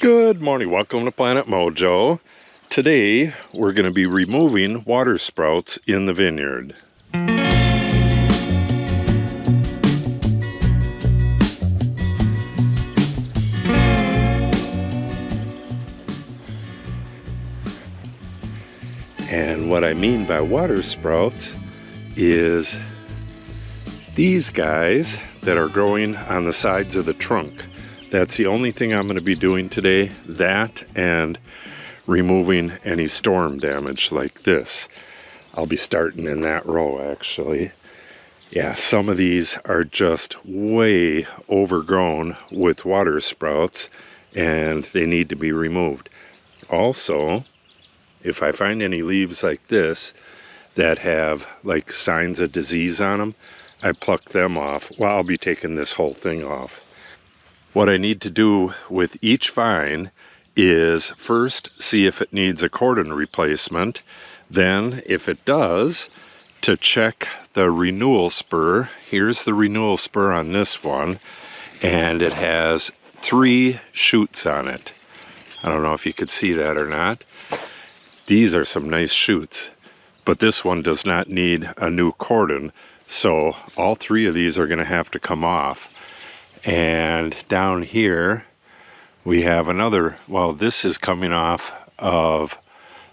Good morning, welcome to Planet Mojo. Today we're going to be removing water sprouts in the vineyard. And what I mean by water sprouts is these guys that are growing on the sides of the trunk. That's the only thing I'm going to be doing today, that and removing any storm damage like this. I'll be starting in that row actually. Yeah, some of these are just way overgrown with water sprouts and they need to be removed. Also, if I find any leaves like this that have like signs of disease on them, I pluck them off. Well, I'll be taking this whole thing off. What I need to do with each vine is first see if it needs a cordon replacement. Then, if it does, to check the renewal spur. Here's the renewal spur on this one, and it has 3 shoots on it. I don't know if you could see that or not. These are some nice shoots, but this one does not need a new cordon, so all 3 of these are going to have to come off. And down here we have another, well, this is coming off of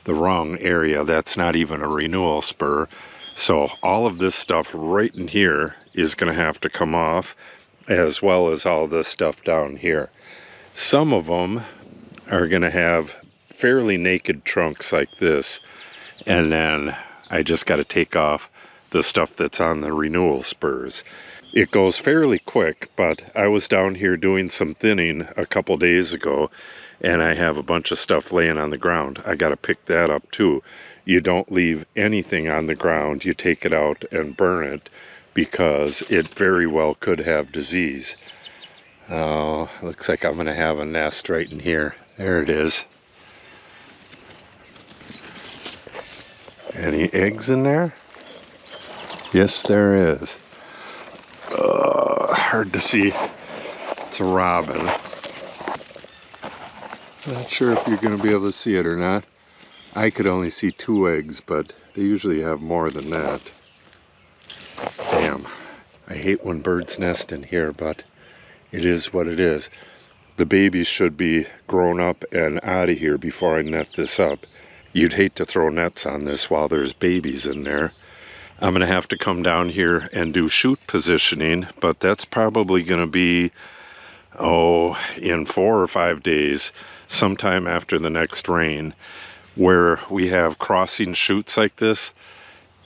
the wrong area. That's not even a renewal spur. So all of this stuff right in here is going to have to come off, as well as all this stuff down here. Some of them are going to have fairly naked trunks like this, and then I just got to take off the stuff that's on the renewal spurs. It goes fairly quick, but I was down here doing some thinning a couple days ago, and I have a bunch of stuff laying on the ground. I got to pick that up too. You don't leave anything on the ground. You take it out and burn it, because it very well could have disease. Oh, looks like I'm going to have a nest right in here. There it is. Any eggs in there? Yes, there is. Hard to see. It's a robin. Not sure if you're going to be able to see it or not. I could only see 2 eggs, but they usually have more than that. Damn. I hate when birds nest in here, but it is what it is. The babies should be grown up and out of here before I net this up. You'd hate to throw nets on this while there's babies in there. I'm going to have to come down here and do shoot positioning, but that's probably going to be, in 4 or 5 days, sometime after the next rain. Where we have crossing shoots like this,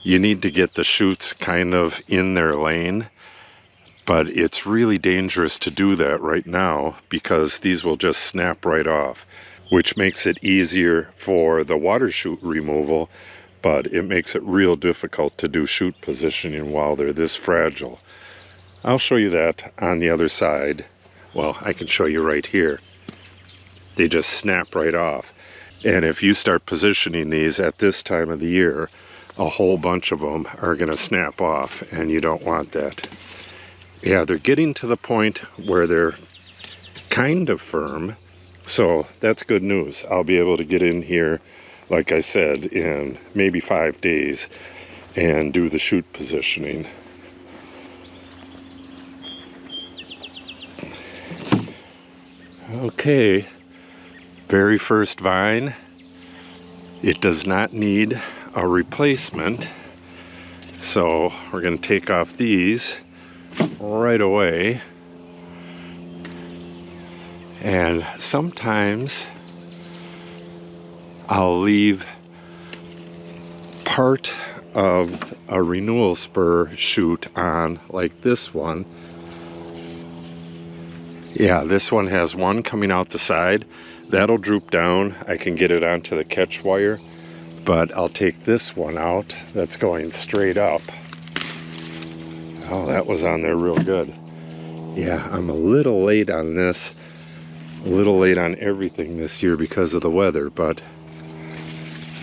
you need to get the shoots kind of in their lane, but it's really dangerous to do that right now because these will just snap right off, which makes it easier for the water shoot removal, but it makes it real difficult to do shoot positioning while they're this fragile. I'll show you that on the other side. Well, I can show you right here. They just snap right off. And if you start positioning these at this time of the year, a whole bunch of them are going to snap off, and you don't want that. Yeah, they're getting to the point where they're kind of firm, so that's good news. I'll be able to get in here, like I said, in maybe 5 days and do the shoot positioning. Okay, very first vine. It does not need a replacement, so we're going to take off these right away. And sometimes I'll leave part of a renewal spur shoot on, like this one. Yeah, this one has one coming out the side. That'll droop down. I can get it onto the catch wire, but I'll take this one out that's going straight up. Oh, that was on there real good. Yeah, I'm a little late on this. A little late on everything this year because of the weather, but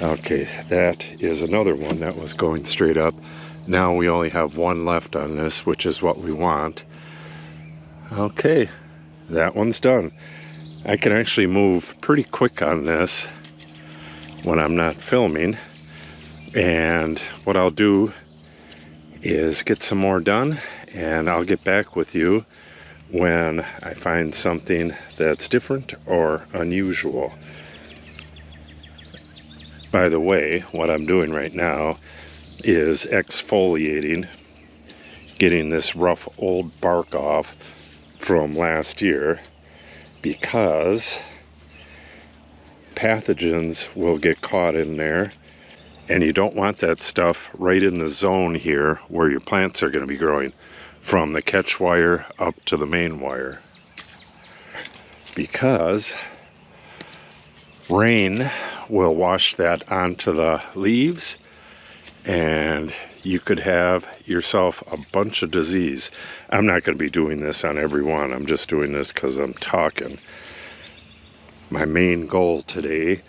okay, that is another one that was going straight up. Now we only have one left on this, which is what we want. Okay, that one's done. I can actually move pretty quick on this when I'm not filming. And what I'll do is get some more done, and I'll get back with you when I find something that's different or unusual. By the way, what I'm doing right now is exfoliating, getting this rough old bark off from last year, because pathogens will get caught in there, and you don't want that stuff right in the zone here where your plants are going to be growing, from the catch wire up to the main wire, because rain will wash that onto the leaves and you could have yourself a bunch of disease. I'm not going to be doing this on every one. I'm just doing this because I'm talking. My main goal today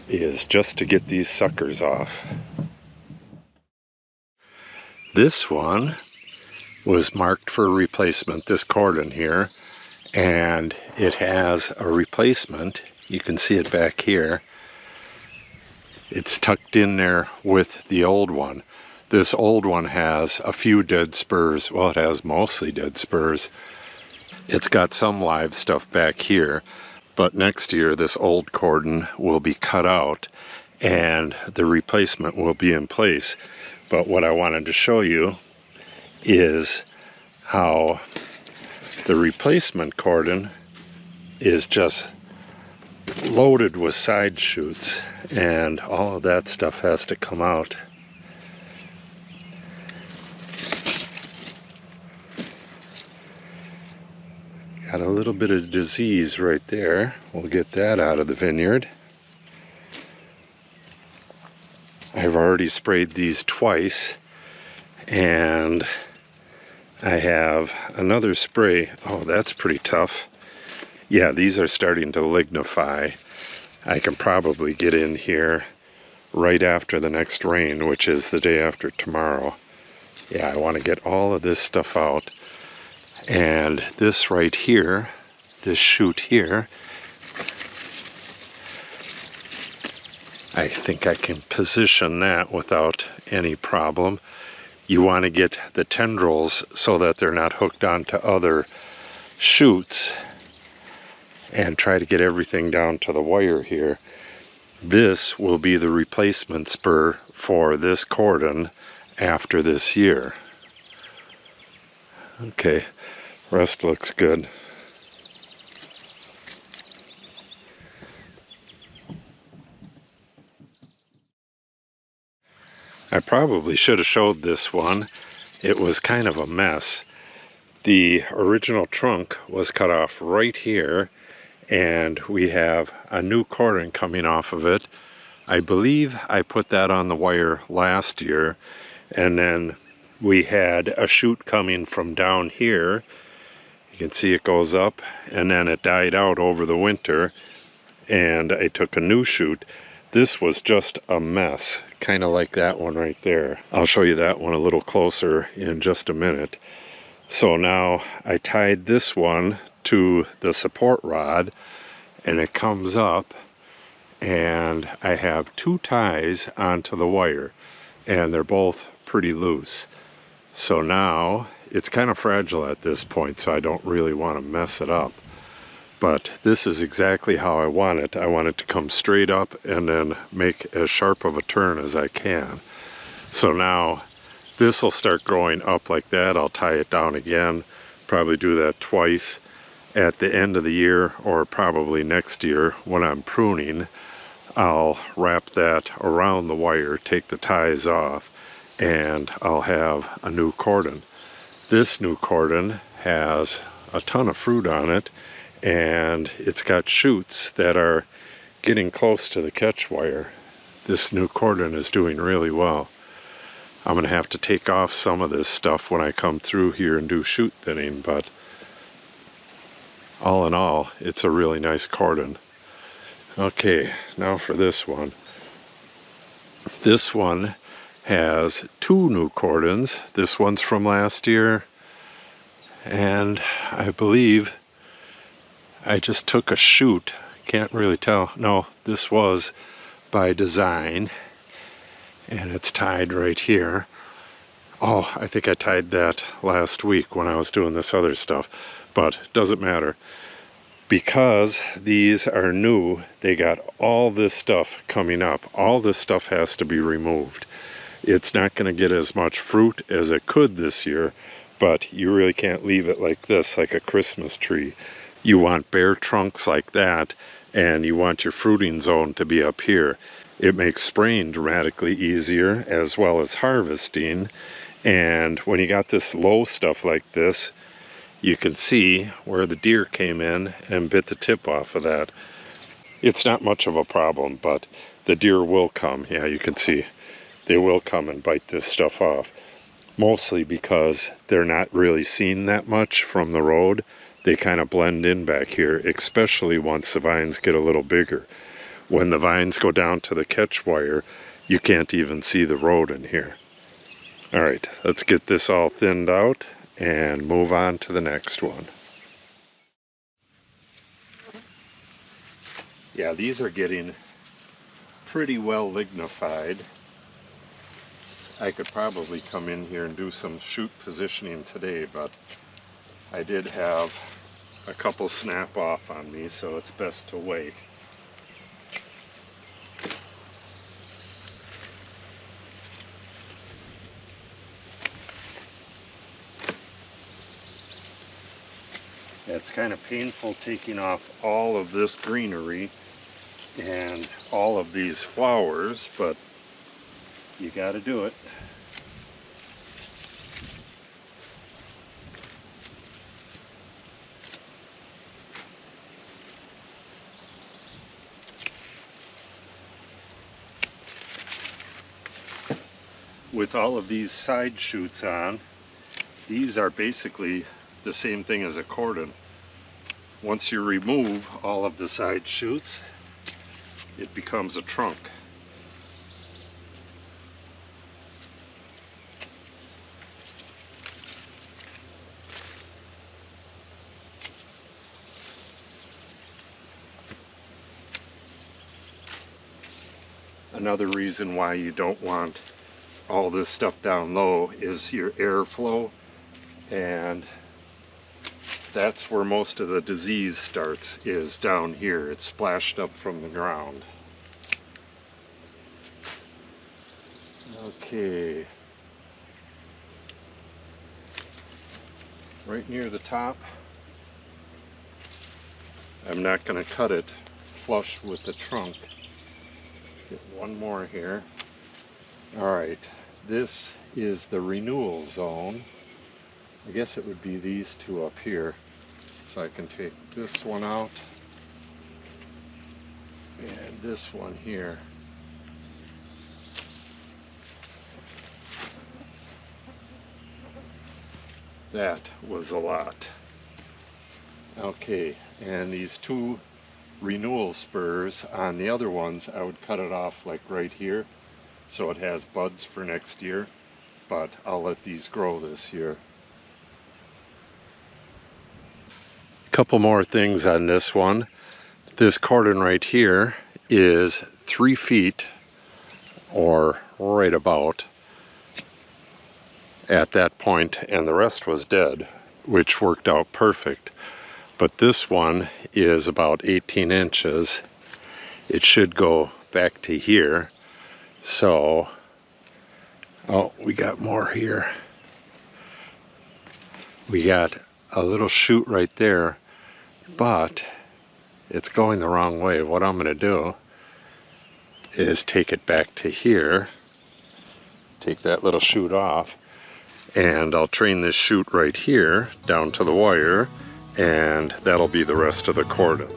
is just to get these suckers off. This one was marked for replacement, this Cordon here, and it has a replacement. You can see it back here. It's tucked in there with the old one. This old one has a few dead spurs. Well, it has mostly dead spurs. It's got some live stuff back here, but next year this old Cordon will be cut out and the replacement will be in place. But what I wanted to show you is how the replacement Cordon is just loaded with side shoots, and all of that stuff has to come out. Got a little bit of disease right there. We'll get that out of the vineyard. I've already sprayed these twice, and I have another spray. Oh, that's pretty tough. Yeah, these are starting to lignify. I can probably get in here right after the next rain, which is the day after tomorrow. Yeah, I want to get all of this stuff out. And this right here, this shoot here, I think I can position that without any problem. You want to get the tendrils so that they're not hooked onto other shoots, and try to get everything down to the wire here. This will be the replacement spur for this Cordon after this year. Okay, rest looks good. I probably should have showed this one. It was kind of a mess. The original trunk was cut off right here, and we have a new Cordon coming off of it. I believe I put that on the wire last year, and then we had a shoot coming from down here. You can see it goes up, and then it died out over the winter, and I took a new shoot. This was just a mess, kind of like that one right there. I'll show you that one a little closer in just a minute. So now I tied this one to the support rod, and it comes up, and I have two ties onto the wire, and they're both pretty loose. So now it's kind of fragile at this point, so I don't really want to mess it up. But this is exactly how I want it. I want it to come straight up and then make as sharp of a turn as I can. So now this will start growing up like that. I'll tie it down again, probably do that twice. At the end of the year, or probably next year when I'm pruning, I'll wrap that around the wire, take the ties off, and I'll have a new Cordon. This new Cordon has a ton of fruit on it, and it's got shoots that are getting close to the catch wire. This new Cordon is doing really well. I'm going to have to take off some of this stuff when I come through here and do shoot thinning, but all in all, it's a really nice Cordon. Okay, now for this one. This one has two new Cordons. This one's from last year, and I believe I just took a shoot. Can't really tell. No, this was by design. And it's tied right here. Oh, I think I tied that last week when I was doing this other stuff. But doesn't matter. Because these are new, they got all this stuff coming up. All this stuff has to be removed. It's not going to get as much fruit as it could this year, but you really can't leave it like this, like a Christmas tree. You want bare trunks like that, and you want your fruiting zone to be up here. It makes spraying dramatically easier, as well as harvesting. And when you got this low stuff like this, you can see where the deer came in and bit the tip off of that. It's not much of a problem, but the deer will come. Yeah, you can see they will come and bite this stuff off. Mostly because they're not really seen that much from the road. They kind of blend in back here, especially once the vines get a little bigger. When the vines go down to the catch wire, you can't even see the road in here. All right, let's get this all thinned out and move on to the next one. Yeah, these are getting pretty well lignified. I could probably come in here and do some shoot positioning today, but I did have a couple snap off on me, so it's best to wait. It's kind of painful taking off all of this greenery and all of these flowers, but you got to do it. With all of these side shoots on, these are basically the same thing as a cordon. Once you remove all of the side shoots, it becomes a trunk. Another reason why you don't want all this stuff down low is your airflow, and that's where most of the disease starts, is down here. It's splashed up from the ground. Okay. Right near the top. I'm not going to cut it flush with the trunk. Get one more here. Alright, this is the renewal zone. I guess it would be these two up here. So I can take this one out and this one here. That was a lot. Okay, and these two renewal spurs on the other ones, I would cut it off like right here so it has buds for next year, but I'll let these grow this year. Couple more things on this one. This cordon right here is 3 feet, or right about at that point, and the rest was dead, which worked out perfect. But this one is about 18 inches. It should go back to here. So, oh, we got more here. We got a little shoot right there, but it's going the wrong way. What I'm going to do is take it back to here, take that little shoot off, and I'll train this shoot right here down to the wire, and that'll be the rest of the cordon.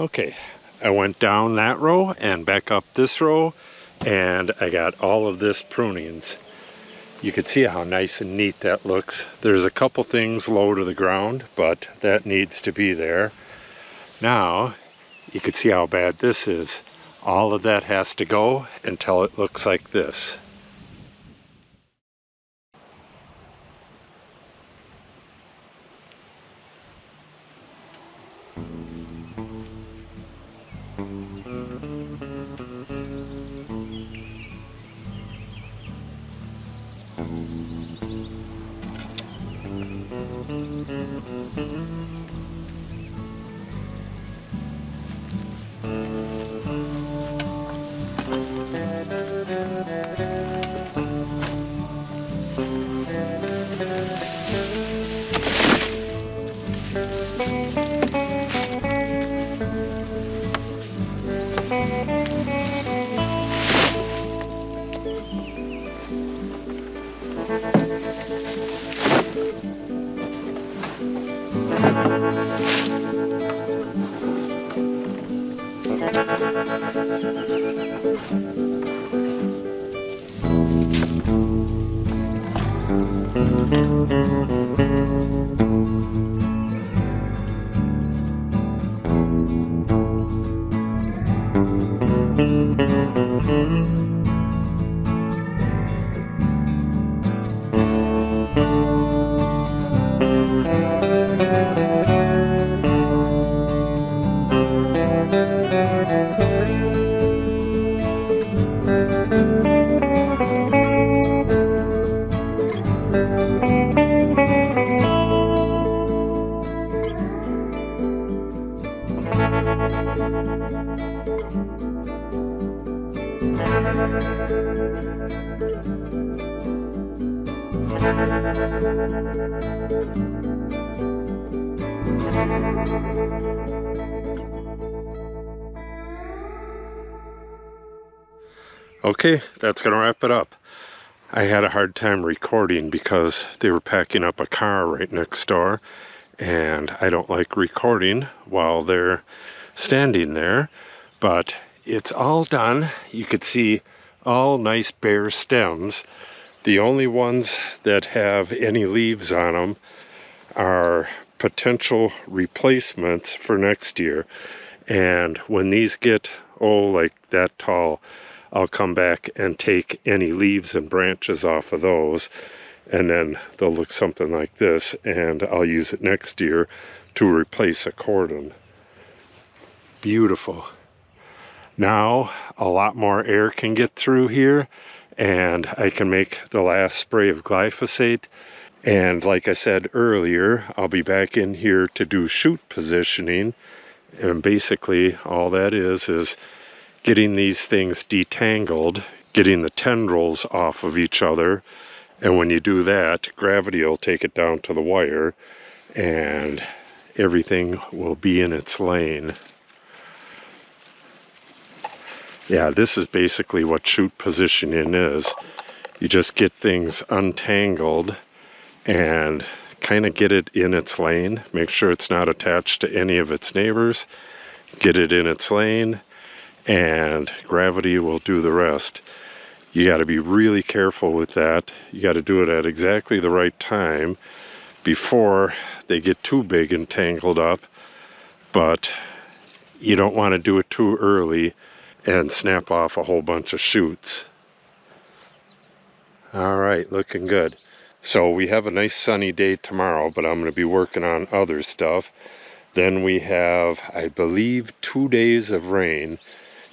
Okay, I went down that row and back up this row, and I got all of this prunings. You can see how nice and neat that looks. There's a couple things low to the ground, but that needs to be there. Now, you can see how bad this is. All of that has to go until it looks like this. Okay, that's gonna wrap it up. I had a hard time recording because they were packing up a car right next door, and I don't like recording while they're standing there, but it's all done. You could see all nice bare stems. The only ones that have any leaves on them are potential replacements for next year, and when these get like that tall, I'll come back and take any leaves and branches off of those, and then they'll look something like this, and I'll use it next year to replace a cordon. Beautiful. Now a lot more air can get through here, and I can make the last spray of glyphosate. And like I said earlier, I'll be back in here to do shoot positioning, and basically all that is getting these things detangled, getting the tendrils off of each other, and when you do that, gravity will take it down to the wire and everything will be in its lane. Yeah, this is basically what shoot positioning is. You just get things untangled and kind of get it in its lane, make sure it's not attached to any of its neighbors, get it in its lane, and gravity will do the rest. You got to be really careful with that. You got to do it at exactly the right time before they get too big and tangled up, but you don't want to do it too early and snap off a whole bunch of shoots. All right, looking good. So we have a nice sunny day tomorrow, but I'm going to be working on other stuff. Then we have, I believe, 2 days of rain,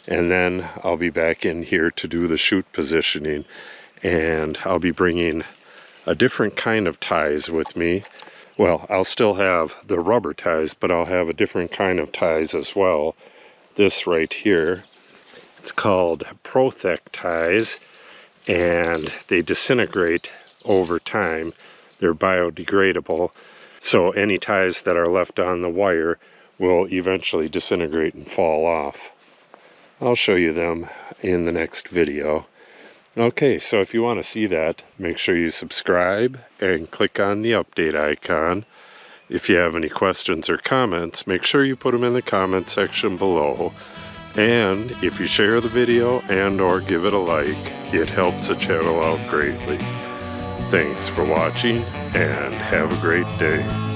and then I'll be back in here to do the shoot positioning, and I'll be bringing a different kind of ties with me. Well, I'll still have the rubber ties, but I'll have a different kind of ties as well. This right here, it's called Protec ties, and they disintegrate over time. They're biodegradable, so any ties that are left on the wire will eventually disintegrate and fall off. I'll show you them in the next video. Okay, so if you want to see that, make sure you subscribe and click on the update icon. If you have any questions or comments, make sure you put them in the comment section below. And if you share the video and or give it a like, it helps the channel out greatly. Thanks for watching and have a great day.